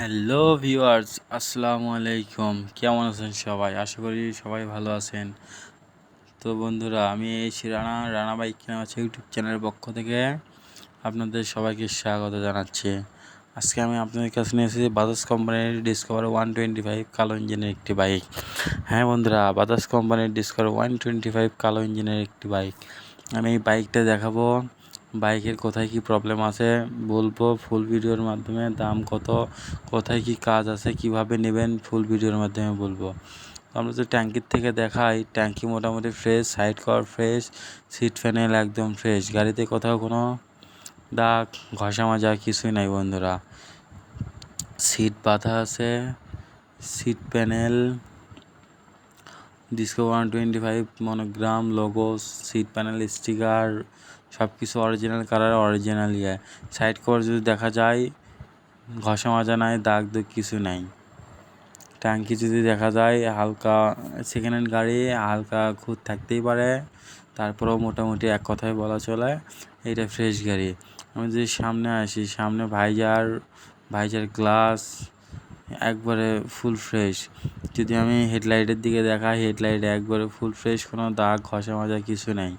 Hello viewers, আসসালামু আলাইকুম। কেমন আছেন সবাই? আশা করি সবাই ভালো আছেন। তো বন্ধুরা, আমি এই রানা বাইক কেনা আছে ইউটিউব চ্যানেলের পক্ষ থেকে আপনাদের সবাইকে স্বাগত জানাচ্ছি। আজকে আমি আপনাদের কাছে নিয়ে এসেছি বাজাজ কোম্পানির ডিসকভার 125 কালো ইঞ্জিনের একটি বাইক। হ্যাঁ বন্ধুরা, বাজাজ কোম্পানির ডিসকভার 125 কালো ইঞ্জিনের একটি বাইক। আমি এই বাইকটা দেখাবো, বাইকের কোথায় কি প্রবলেম আছে বলবো ফুল ভিডিওর মাধ্যমে, দাম কত, কোথায় কি কাজ আছে, কিভাবে নেবেন ফুল ভিডিওর মাধ্যমে বলবো। আমরা তো ট্যাঙ্কির থেকে দেখাই, ট্যাঙ্কি মোটামুটি fresh, side cover fresh, seat panel একদম ফ্রেশ, গাড়িতে কোথাও কোনো দাগ ঘষা মাজা কিছুই নাই বন্ধুরা। সিট বাঁধা আছে, seat panel Discover 125 monogram logo, seat panel sticker সব কিছু original colour, original side cover যদি দেখা যায় ঘষা মাজা নাই, দাগ দুগ কিছু নাই। ট্যাঙ্কি যদি দেখা যায় হালকা, সেকেন্ড হ্যান্ড গাড়ি হালকা খুঁত থাকতেই পারে, তারপরেও মোটামুটি এক কথায় বলা চলে এটা ফ্রেশ গাড়ি। আমি যদি সামনে আসি, সামনে ভাইজার গ্লাস একবারে ফুল ফ্রেশ। যদি আমি হেডলাইটের দিকে দেখাই, হেডলাইট একবারে ফুল ফ্রেশ, কোনো দাগ ঘষা মাজা কিছু নাই।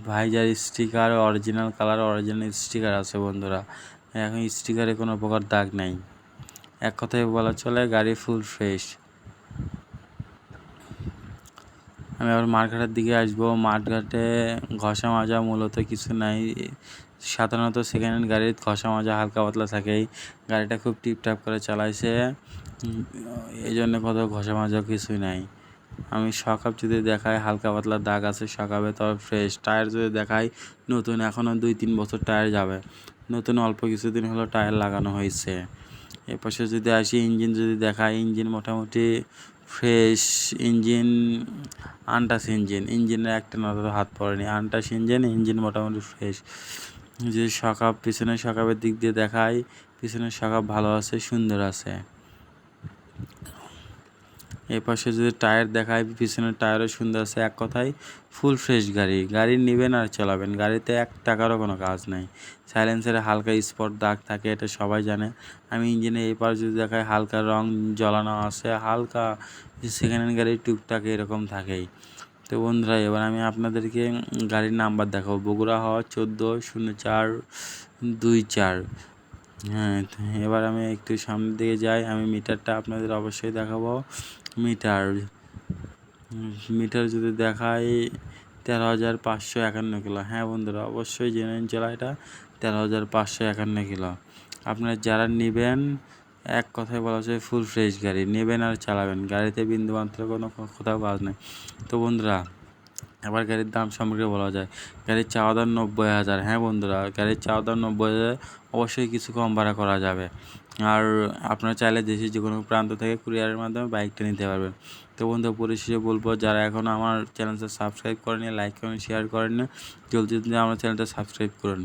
Visor sticker original colour, original sticker আছে বন্ধুরা। এখন স্টিকারে কোনো প্রকার দাগ নাই, এক কথায় বলা চলে গাড়ি ফুল ফ্রেশ। আমি আবার মাঠঘাটের দিকে আসবো। মাঠঘাটে ঘষা মাজা মূলত কিছু নাই। সাধারণত সেকেন্ড হ্যান্ড গাড়ির ঘষা মাজা হালকা পাতলা থাকেই। গাড়িটা খুব টিপটাপ করে চালাইছে, এই জন্য কত ঘষা মাজা কিছুই নাই। আমি শকআপ যদি দেখাই হালকা পাতলা দাগ আছে শকআপে, তবে ফ্রেশ। টায়ার যদি দেখাই নতুন, এখনও 2-3 বছর টায়ার যাবে, নতুন অল্প কিছুদিন হলো টায়ার লাগানো হয়েছে। এর পাশে যদি আসি, ইঞ্জিন যদি দেখাই, ইঞ্জিন মোটামুটি ফ্রেশ। ইঞ্জিন আনটাচ, ইঞ্জিনের একটা নজর হাত পড়েনি, আনটাচ ইঞ্জিন মোটামুটি ফ্রেশ। যদি শকআপ, পিছনের শকআপের দিক দিয়ে দেখাই, পিছনের শকআপ ভালো আছে, সুন্দর আছে। এই পাশে যদি টায়ার দেখায়, পিছনের টায়ারও সুন্দর আছে, এক কথায় ফুল ফ্রেশ গাড়ি নেবেন আর চালাবেন, গাড়িতে 1 টাকারও কোনো কাজ নাই। সাইলেন্সারে হালকা স্পট দাগ থাকে, এটা সবাই জানে। আমি ইঞ্জিনে এই পাশ যদি দেখাই হালকা রং জ্বলানো আছে, হালকা সেকেন্ড হ্যান্ড গাড়ির টুকটাক এরকম থাকেই। তো বন্ধুরা, এবার আমি আপনাদেরকে গাড়ির নাম্বার দেখাবো। বগুড়া হওয়া 14-0424। হ্যাঁ, এবার আমি একটু সামনের দিকে যাই, আমি মিটারটা আপনাদের অবশ্যই দেখাবো। মিটার যদি দেখাই 13,551 কিলো। হ্যাঁ বন্ধুরা, অবশ্যই জেনুইন চলা, এটা 13,551 কিলো। আপনারা যারা নেবেন, এক কথায় বলা যায় ফুল ফ্রেশ গাড়ি নেবেন আর চালাবেন, গাড়িতে বিন্দুমাত্র কোনো কোথাও কাজ নেই। তো বন্ধুরা, এবার গাড়ির দাম সম্পর্কে বলা যায়। গাড়ির চাওয়া দাম 90,000। হ্যাঁ বন্ধুরা, গাড়ির চাওয়া দাম 90,000, অবশ্যই কিছু কম ভাড়া করা যাবে। আর আপনারা চাইলে দেশের যে কোনো প্রান্ত থেকে কুরিয়ারের মাধ্যমে বাইকটা নিতে পারবেন। তো বন্ধু, পরিশেষে বলবো, যারা এখনও আমার চ্যানেলটা সাবস্ক্রাইব করেনি, লাইক করেন, শেয়ার করেন, জলদি আমার চ্যানেলটা সাবস্ক্রাইব করুন।